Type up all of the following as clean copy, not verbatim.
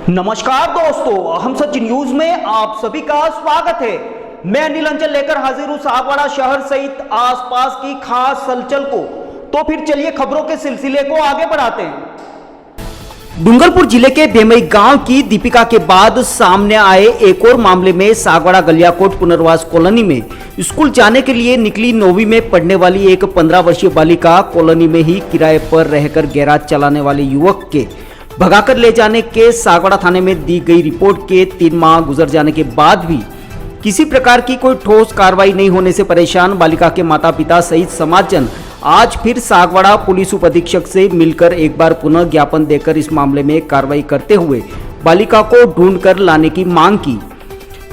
नमस्कार दोस्तों, हम सच न्यूज में आप सभी का स्वागत है। मैं अनिल अंचल लेकर हाजिर हूं सागवाड़ा शहर सहित आसपास की खास हलचल को। तो फिर चलिए खबरों के सिलसिले को आगे बढ़ाते हैं। डूंगरपुर जिले के बेमई गांव की दीपिका के बाद सामने आए एक और मामले में सागवाड़ा गलियाकोट पुनर्वास कॉलोनी में स्कूल जाने के लिए निकली 9वीं में पढ़ने वाली एक 15 वर्षीय बालिका कॉलोनी में ही किराए पर रहकर गैराज चलाने वाले युवक के भगाकर ले जाने के सागवाड़ा थाने में दी गई रिपोर्ट के 3 माह गुजर जाने के बाद भी किसी प्रकार की कोई ठोस कार्रवाई नहीं होने से परेशान बालिका के माता पिता सहित समाजजन आज फिर सागवाड़ा पुलिस उप अधीक्षक से मिलकर एक बार पुनः ज्ञापन देकर इस मामले में कार्रवाई करते हुए बालिका को ढूंढ कर लाने की मांग की।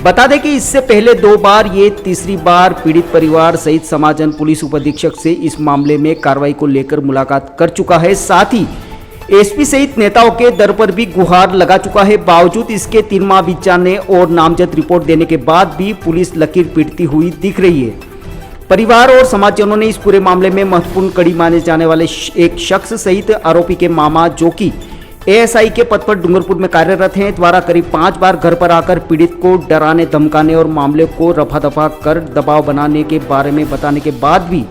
बता दें कि इससे पहले 2 बार ये तीसरी बार पीड़ित परिवार सहित समाजजन पुलिस उप अधीक्षक से इस मामले में कार्रवाई को लेकर मुलाकात कर चुका है। साथ ही एसपी सहित नेताओं के दर पर भी गुहार लगा चुका है। बावजूद इसके 3 माह बीत जाने और नामजद रिपोर्ट देने के बाद भी पुलिस लकीर पीटती हुई दिख रही है। परिवार और समाजजनों ने इस पूरे मामले में महत्वपूर्ण कड़ी माने जाने वाले एक शख्स सहित आरोपी के मामा, जो कि एएसआई के पद पर डूंगरपुर में कार्यरत हैं, द्वारा करीब 5 बार घर पर आकर पीड़ित को डराने, धमकाने और मामले को रफा दफा कर दबाव बनाने के बारे में बताने के बाद भी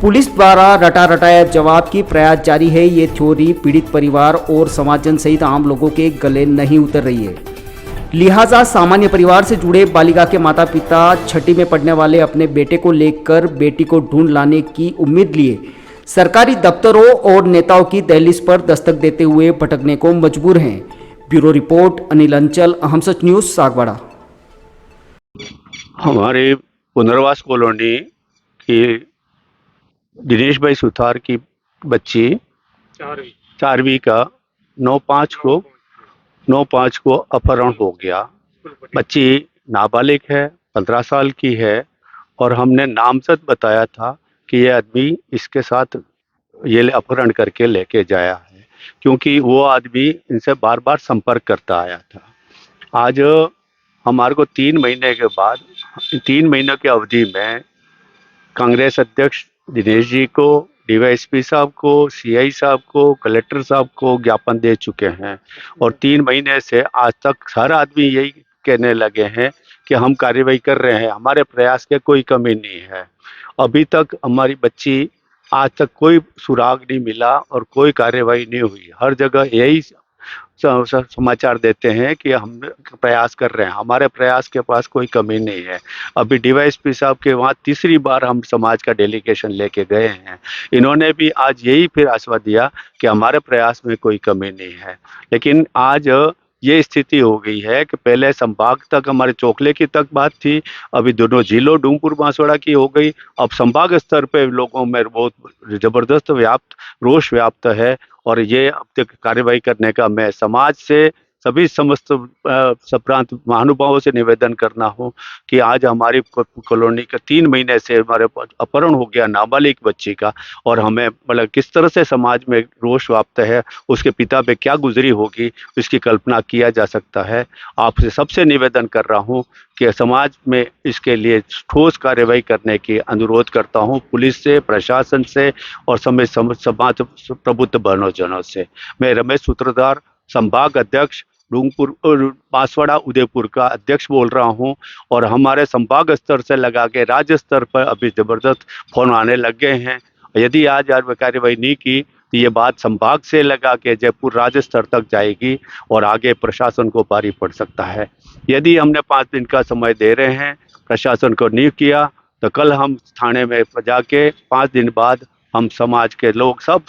पुलिस द्वारा रटा रटाया जवाब की प्रयास जारी है। ये थ्योरी पीड़ित परिवार और समाजजन सहित आम लोगों के गले नहीं उतर रही है। लिहाजा सामान्य परिवार से जुड़े बालिका के माता पिता 6ठी में पढ़ने वाले अपने बेटे को लेकर बेटी को ढूंढ लाने की उम्मीद लिए सरकारी दफ्तरों और नेताओं की दहलीज पर दस्तक देते हुए भटकने को मजबूर हैं। ब्यूरो रिपोर्ट, अनिल अंचल, हम सच न्यूज, सागवाड़ा। हमारे पुनर्वास कॉलोनी की दिनेश भाई सुथार की बच्ची 4वीं का 9/5 को अपहरण हो गया। बच्ची नाबालिग है, 15 साल की है और हमने नामजद बताया था कि ये आदमी इसके साथ ये अपहरण करके लेके जाया है, क्योंकि वो आदमी इनसे बार बार संपर्क करता आया था। आज हमारे को 3 महीने के बाद, 3 महीने की अवधि में कांग्रेस अध्यक्ष दिनेश जी को, डीवाईएसपी साहब को, सीआई साहब को, कलेक्टर साहब को ज्ञापन दे चुके हैं और 3 महीने से आज तक हर आदमी यही कहने लगे हैं कि हम कार्रवाई कर रहे हैं, हमारे प्रयास के कोई कमी नहीं है। अभी तक हमारी बच्ची, आज तक कोई सुराग नहीं मिला और कोई कार्रवाई नहीं हुई। हर जगह यही समाचार देते हैं कि हम प्रयास कर रहे हैं, हमारे प्रयास के पास कोई कमी नहीं है। अभी डीवाईएसपी साहब के वहाँ तीसरी बार हम समाज का डेलीगेशन लेके गए हैं। इन्होंने भी आज यही फिर आश्वासन दिया कि हमारे प्रयास में कोई कमी नहीं है। लेकिन आज ये स्थिति हो गई है कि पहले संभाग तक, हमारे चोखले की तक बात थी, अभी दोनों जिलों डूंगरपुर बांसवाड़ा की हो गई। अब संभाग स्तर पे लोगों में बहुत जबरदस्त रोष व्याप्त है और ये अब तक कार्रवाई करने का मैं समाज से, सभी समस्त सप्रांत महानुभावों से निवेदन करना हो कि आज हमारी कॉलोनी का 3 महीने से हमारे अपहरण हो गया नाबालिग बच्ची का, और हमें मतलब किस तरह से समाज में रोष व्याप्त है, उसके पिता पे क्या गुजरी होगी, इसकी कल्पना किया जा सकता है। आपसे सबसे निवेदन कर रहा हूँ कि समाज में इसके लिए ठोस कार्रवाई करने की अनुरोध करता हूँ, पुलिस से, प्रशासन से और समाज प्रबुद्ध बनोजनों से। मैं रमेश सूत्रधार, संभाग अध्यक्ष डूंगरपुर और बांसवाड़ा उदयपुर का अध्यक्ष बोल रहा हूं, और हमारे संभाग स्तर से लगा के राज्य स्तर पर अभी जबरदस्त फोन आने लग गए हैं। यदि आज कार्रवाई नहीं की तो ये बात संभाग से लगा के जयपुर राज्य स्तर तक जाएगी और आगे प्रशासन को भारी पड़ सकता है। यदि हमने 5 दिन का समय दे रहे हैं, प्रशासन को नहीं किया, तो कल हम थाने में जाके 5 दिन बाद हम समाज के लोग सब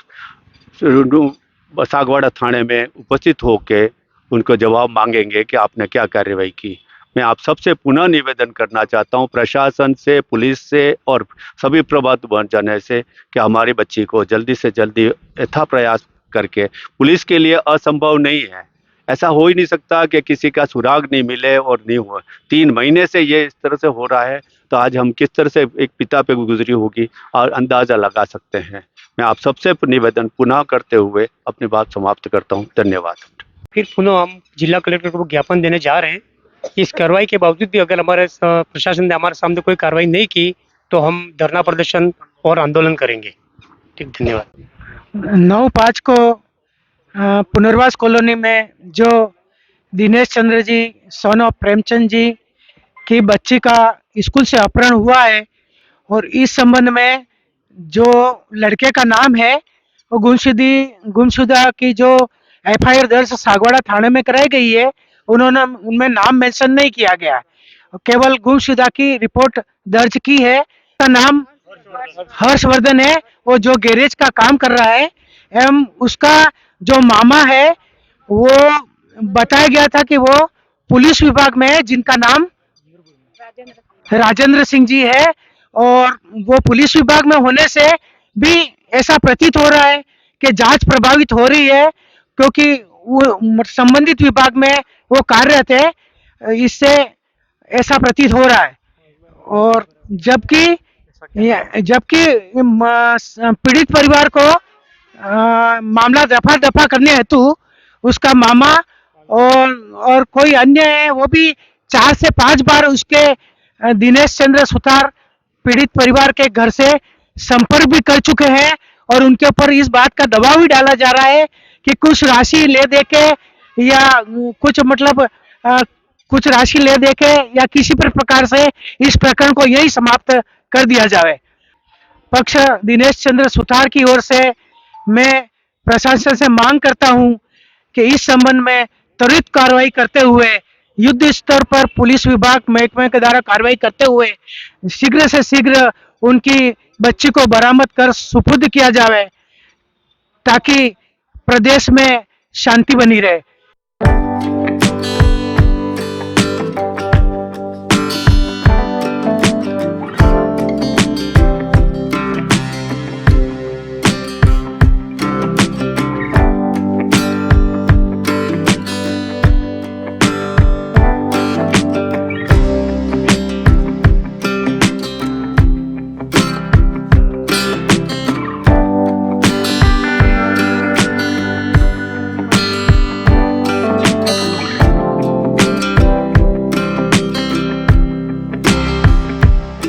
सागवाड़ा थाने में उपस्थित होके उनको जवाब मांगेंगे कि आपने क्या कार्रवाई की। मैं आप सबसे पुनः निवेदन करना चाहता हूं, प्रशासन से, पुलिस से और सभी प्रबुद्ध बनने से, कि हमारी बच्ची को जल्दी से जल्दी यथा प्रयास करके, पुलिस के लिए असंभव नहीं है, ऐसा हो ही नहीं सकता कि किसी का सुराग नहीं मिले और नहीं हुआ। 3 महीने से ये इस तरह से हो रहा है, तो आज हम किस तरह से एक पिता पे गुजरी होगी और अंदाजा लगा सकते हैं। मैं आप सबसे निवेदन पुनः करते हुए अपनी बात समाप्त करता हूँ। धन्यवाद। फिर पुनः हम जिला कलेक्टर को ज्ञापन देने जा रहे हैं। इस कार्रवाई के बावजूद भी अगर हमारे प्रशासन ने हमारे सामने कोई कार्रवाई नहीं की तो हम धरना प्रदर्शन और आंदोलन करेंगे। ठीक, धन्यवाद। 9/5 को पुनर्वास कॉलोनी में जो दिनेश चंद्र जी सन ऑफ प्रेमचंद जी की बच्ची का स्कूल से अपहरण हुआ है और इस संबंध में जो लड़के का नाम है वो गुमशुदा की जो एफआईआर दर्ज सागवाड़ा थाने में कराई गई है, उन्होंने उनमें नाम मेंशन नहीं किया गया, केवल गुमशुदा की रिपोर्ट दर्ज की है। उसका नाम हर्षवर्धन है, वो जो गैरेज का काम कर रहा है, एवं उसका जो मामा है वो बताया गया था कि वो पुलिस विभाग में है, जिनका नाम राजेंद्र सिंह जी है, और वो पुलिस विभाग में होने से भी ऐसा प्रतीत हो रहा है कि जांच प्रभावित हो रही है, क्योंकि वो संबंधित विभाग में वो कार्यरत है, इससे ऐसा प्रतीत हो रहा है। और जबकि पीड़ित परिवार को मामला दफा करने हेतु उसका मामा और कोई अन्य है, वो भी 4 से 5 बार उसके दिनेश चंद्र सुतार पीड़ित परिवार के घर से संपर्क भी कर चुके हैं, और उनके ऊपर इस बात का दबाव भी डाला जा रहा है कि कुछ राशि ले दे के या कुछ राशि ले दे के या किसी प्रकार से इस प्रकरण को यही समाप्त कर दिया जाए। पक्ष दिनेश चंद्र सुतार की ओर से मैं प्रशासन से मांग करता हूं कि इस संबंध में त्वरित कार्रवाई करते हुए युद्ध स्तर पर पुलिस विभाग महकमे के द्वारा कार्रवाई करते हुए शीघ्र से शीघ्र उनकी बच्ची को बरामद कर सुपुर्द किया जाए, ताकि प्रदेश में शांति बनी रहे।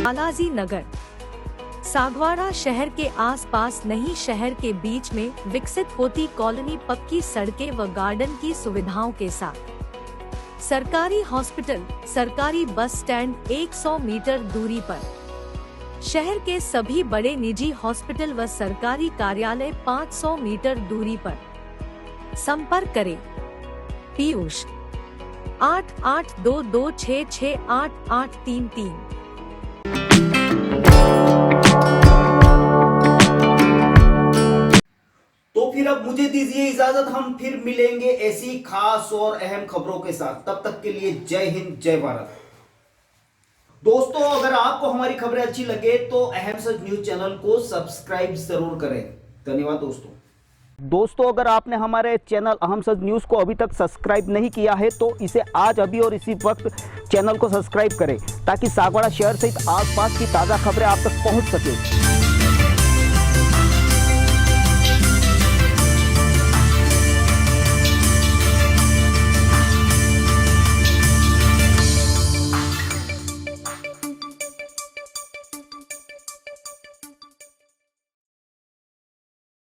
बालाजी नगर सागवाड़ा शहर के आसपास नहीं, शहर के बीच में विकसित होती कॉलोनी पक्की सड़कें व गार्डन की सुविधाओं के साथ सरकारी हॉस्पिटल, सरकारी बस स्टैंड 100 मीटर दूरी पर, शहर के सभी बड़े निजी हॉस्पिटल व सरकारी कार्यालय 500 मीटर दूरी पर। संपर्क करें पीयूष 8822668833। तो फिर अब मुझे दीजिए इजाजत, हम फिर मिलेंगे ऐसी खास और अहम खबरों के साथ। तब तक के लिए जय हिंद, जय भारत। दोस्तों, अगर आपको हमारी खबरें अच्छी लगे तो अहम सच न्यूज चैनल को सब्सक्राइब जरूर करें। धन्यवाद दोस्तों, अगर आपने हमारे चैनल अहम सच न्यूज को अभी तक सब्सक्राइब नहीं किया है तो इसे आज अभी और इसी वक्त चैनल को सब्सक्राइब करें, ताकि सागवाड़ा शहर सहित आसपास की ताजा खबरें आप तक पहुंच सके।